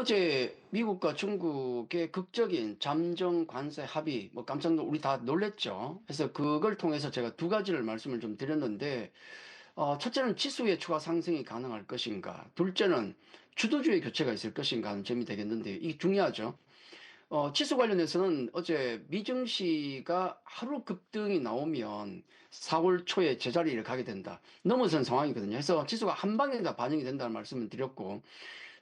어제 미국과 중국의 극적인 잠정 관세 합의, 뭐 깜짝 우리 다 놀랬죠. 그래서 그걸 통해서 제가 두 가지를 말씀을 좀 드렸는데, 첫째는 지수의 추가 상승이 가능할 것인가, 둘째는 주도주의 교체가 있을 것인가 하는 점이 되겠는데, 이게 중요하죠. 지수 관련해서는 어제 미증시가 하루 급등이 나오면 4월 초에 제자리를 가게 된다, 넘어선 상황이거든요. 그래서 지수가 한 방에 다 반영이 된다는 말씀을 드렸고,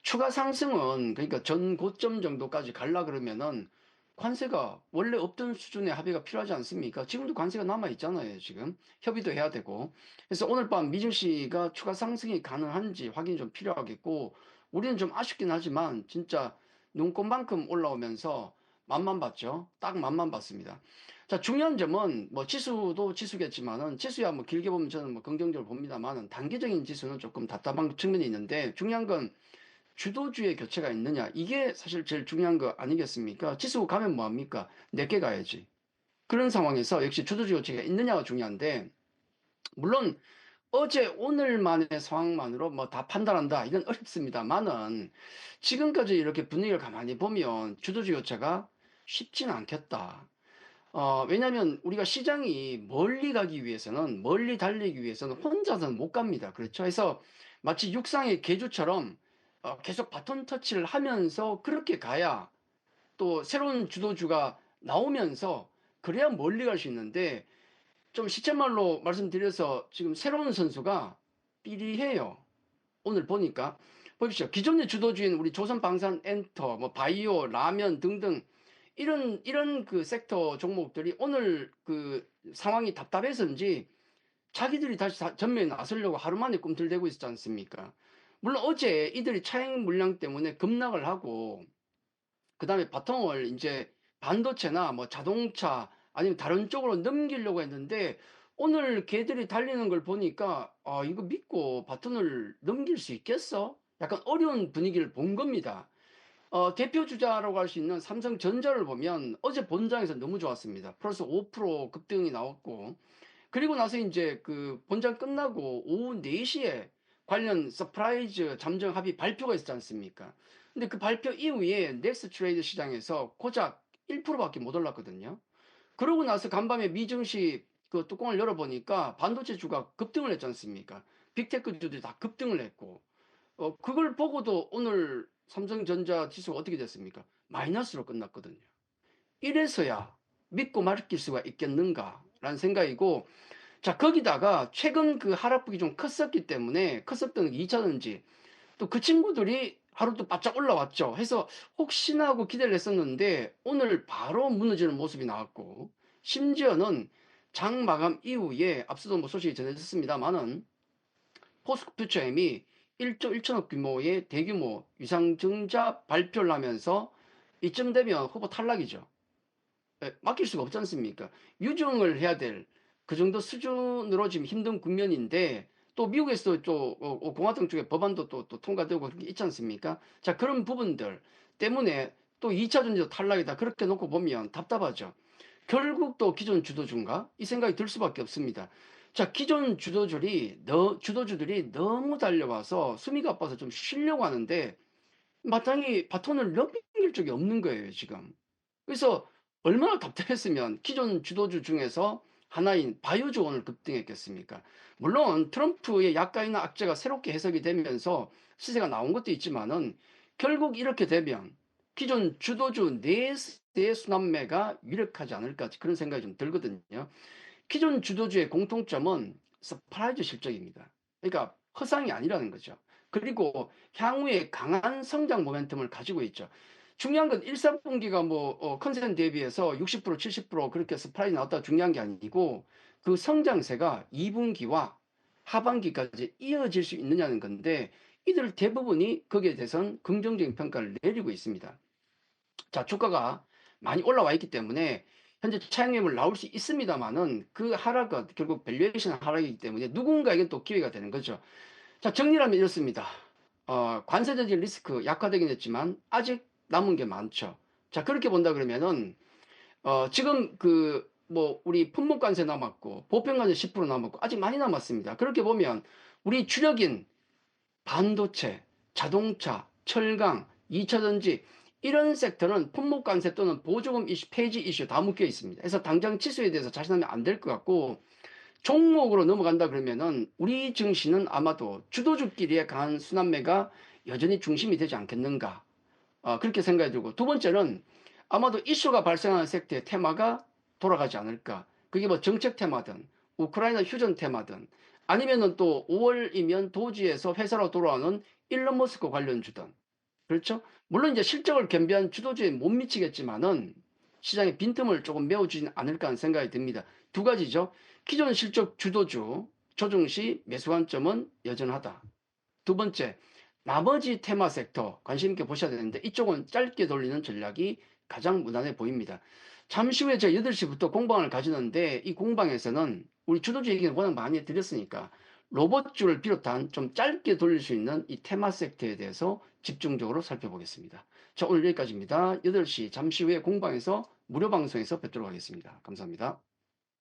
추가 상승은 그러니까 전 고점 정도까지 갈라 그러면은 관세가 원래 없던 수준의 합의가 필요하지 않습니까? 지금도 관세가 남아 있잖아요, 지금. 협의도 해야 되고. 그래서 오늘 밤 미증시가 추가 상승이 가능한지 확인이 좀 필요하겠고, 우리는 좀 아쉽긴 하지만 진짜 눈꽃만큼 올라오면서 맛만 봤죠. 딱 맛만 봤습니다. 자, 중요한 점은 뭐 지수도 지수겠지만은, 지수야 뭐 길게 보면 저는 뭐 긍정적으로 봅니다만은, 단기적인 지수는 조금 답답한 측면이 있는데, 중요한 건 주도주의 교체가 있느냐, 이게 사실 제일 중요한 거 아니겠습니까? 지수 가면 뭐합니까? 내게 가야지. 그런 상황에서 역시 주도주의 교체가 있느냐가 중요한데, 물론 어제 오늘만의 상황만으로 뭐 다 판단한다, 이건 어렵습니다만은, 지금까지 이렇게 분위기를 가만히 보면 주도주의 교체가 쉽지는 않겠다. 왜냐하면 우리가 시장이 멀리 가기 위해서는, 멀리 달리기 위해서는 혼자서는 못 갑니다. 그렇죠? 그래서 마치 육상의 계주처럼 계속 바톤 터치를 하면서 그렇게 가야 또 새로운 주도주가 나오면서 그래야 멀리 갈 수 있는데, 좀 시쳇말로 말씀드려서 지금 새로운 선수가 삐리해요. 오늘 보니까 보십시오. 기존의 주도주인 우리 조선방산 엔터, 뭐 바이오, 라면 등등 이런 그 섹터 종목들이 오늘 그 상황이 답답해서인지 자기들이 다시 전면에 나서려고 하루 만에 꿈틀대고 있지 않습니까? 물론 어제 이들이 차익 물량 때문에 급락을 하고, 그 다음에 바통을 이제 반도체나 뭐 자동차 아니면 다른 쪽으로 넘기려고 했는데, 오늘 걔들이 달리는 걸 보니까 이거 믿고 바톤을 넘길 수 있겠어? 약간 어려운 분위기를 본 겁니다. 대표 주자라고 할 수 있는 삼성전자를 보면 어제 본장에서 너무 좋았습니다. 플러스 5% 급등이 나왔고, 그리고 나서 이제 그 본장 끝나고 오후 4시에 관련 서프라이즈 잠정 합의 발표가 있었지 않습니까? 근데 그 발표 이후에 넥스 트레이드 시장에서 고작 1%밖에 못 올랐거든요. 그러고 나서 간밤에 미증시 그 뚜껑을 열어보니까 반도체 주가 급등을 했지 않습니까? 빅테크주들이 다 급등을 했고, 그걸 보고도 오늘 삼성전자 지수가 어떻게 됐습니까? 마이너스로 끝났거든요. 이래서야 믿고 맡길 수가 있겠는가라는 생각이고, 자, 거기다가 최근 그 하락폭이 좀 컸었기 때문에, 컸었던 2차전지, 또 그 친구들이 하루 또 바짝 올라왔죠. 해서 혹시나 하고 기대를 했었는데, 오늘 바로 무너지는 모습이 나왔고, 심지어는 장 마감 이후에 앞서도 뭐 소식이 전해졌습니다만은, 포스코퓨처엠이 1조 1천억 규모의 대규모 유상증자 발표를 하면서 이쯤 되면 후보 탈락이죠. 맡길 수가 없지 않습니까? 유증을 해야 될 그 정도 수준으로 지금 힘든 국면인데, 또 미국에서도 또 공화당 쪽에 법안도 또 통과되고 그런 게 있지 않습니까? 자, 그런 부분들 때문에 또 2차 전지도 탈락이다, 그렇게 놓고 보면 답답하죠. 결국 또 기존 주도주인가, 이 생각이 들 수밖에 없습니다. 자, 기존 주도주들이 너무 달려와서 숨이 가빠서 좀 쉬려고 하는데, 마땅히 바톤을 넘길 적이 없는 거예요, 지금. 그래서 얼마나 답답했으면 기존 주도주 중에서 하나인 바이오주 오늘 급등했겠습니까? 물론 트럼프의 약간이나 악재가 새롭게 해석이 되면서 시세가 나온 것도 있지만은, 결국 이렇게 되면 기존 주도주 네스의 순환매가 유력하지 않을까, 그런 생각이 좀 들거든요. 기존 주도주의 공통점은 서프라이즈 실적입니다. 그러니까 허상이 아니라는 거죠. 그리고 향후에 강한 성장 모멘텀을 가지고 있죠. 중요한 건 1, 3분기가 뭐 컨센 대비해서 60% 70% 그렇게 서프라이즈 나왔다가 중요한 게 아니고, 그 성장세가 2분기와 하반기까지 이어질 수 있느냐는 건데, 이들 대부분이 거기에 대해서는 긍정적인 평가를 내리고 있습니다. 자, 주가가 많이 올라와 있기 때문에 현재 차익매물 나올 수 있습니다만은, 그 하락은 결국 밸류에이션 하락이기 때문에 누군가에게 또 기회가 되는 거죠. 자, 정리하면 이렇습니다. 관세적인 리스크 약화되긴 했지만 아직 남은 게 많죠. 자, 그렇게 본다 그러면은 지금 그 뭐 우리 품목관세 남았고 보편관세 10% 남았고 아직 많이 남았습니다. 그렇게 보면 우리 주력인 반도체, 자동차, 철강, 2차전지 이런 섹터는 품목 관세 또는 보조금 이슈, 폐지 이슈 다 묶여 있습니다. 그래서 당장 지수에 대해서 자신하면 안 될 것 같고 종목으로 넘어간다 그러면은 우리 증시는 아마도 주도주끼리의 강한 순환매가 여전히 중심이 되지 않겠는가. 그렇게 생각이 들고 두 번째는 아마도 이슈가 발생하는 섹터의 테마가 돌아가지 않을까. 그게 뭐 정책 테마든 우크라이나 휴전 테마든 아니면은 또 5월이면 도지에서 회사로 돌아오는 일론 머스크 관련주든 그렇죠? 물론 이제 실적을 겸비한 주도주에 못 미치겠지만은 시장의 빈틈을 조금 메워주진 않을까 하는 생각이 듭니다. 두 가지죠. 기존 실적 주도주 조정 시 매수 관점은 여전하다. 두 번째, 나머지 테마 섹터 관심 있게 보셔야 되는데 이쪽은 짧게 돌리는 전략이 가장 무난해 보입니다. 잠시 후에 제가 8시부터 공방을 가지는데 이 공방에서는 우리 주도주 얘기는 워낙 많이 드렸으니까 로봇주를 비롯한 좀 짧게 돌릴 수 있는 이 테마 섹터에 대해서 집중적으로 살펴보겠습니다. 자, 오늘 여기까지입니다. 8시 잠시 후에 공방에서 무료 방송에서 뵙도록 하겠습니다. 감사합니다.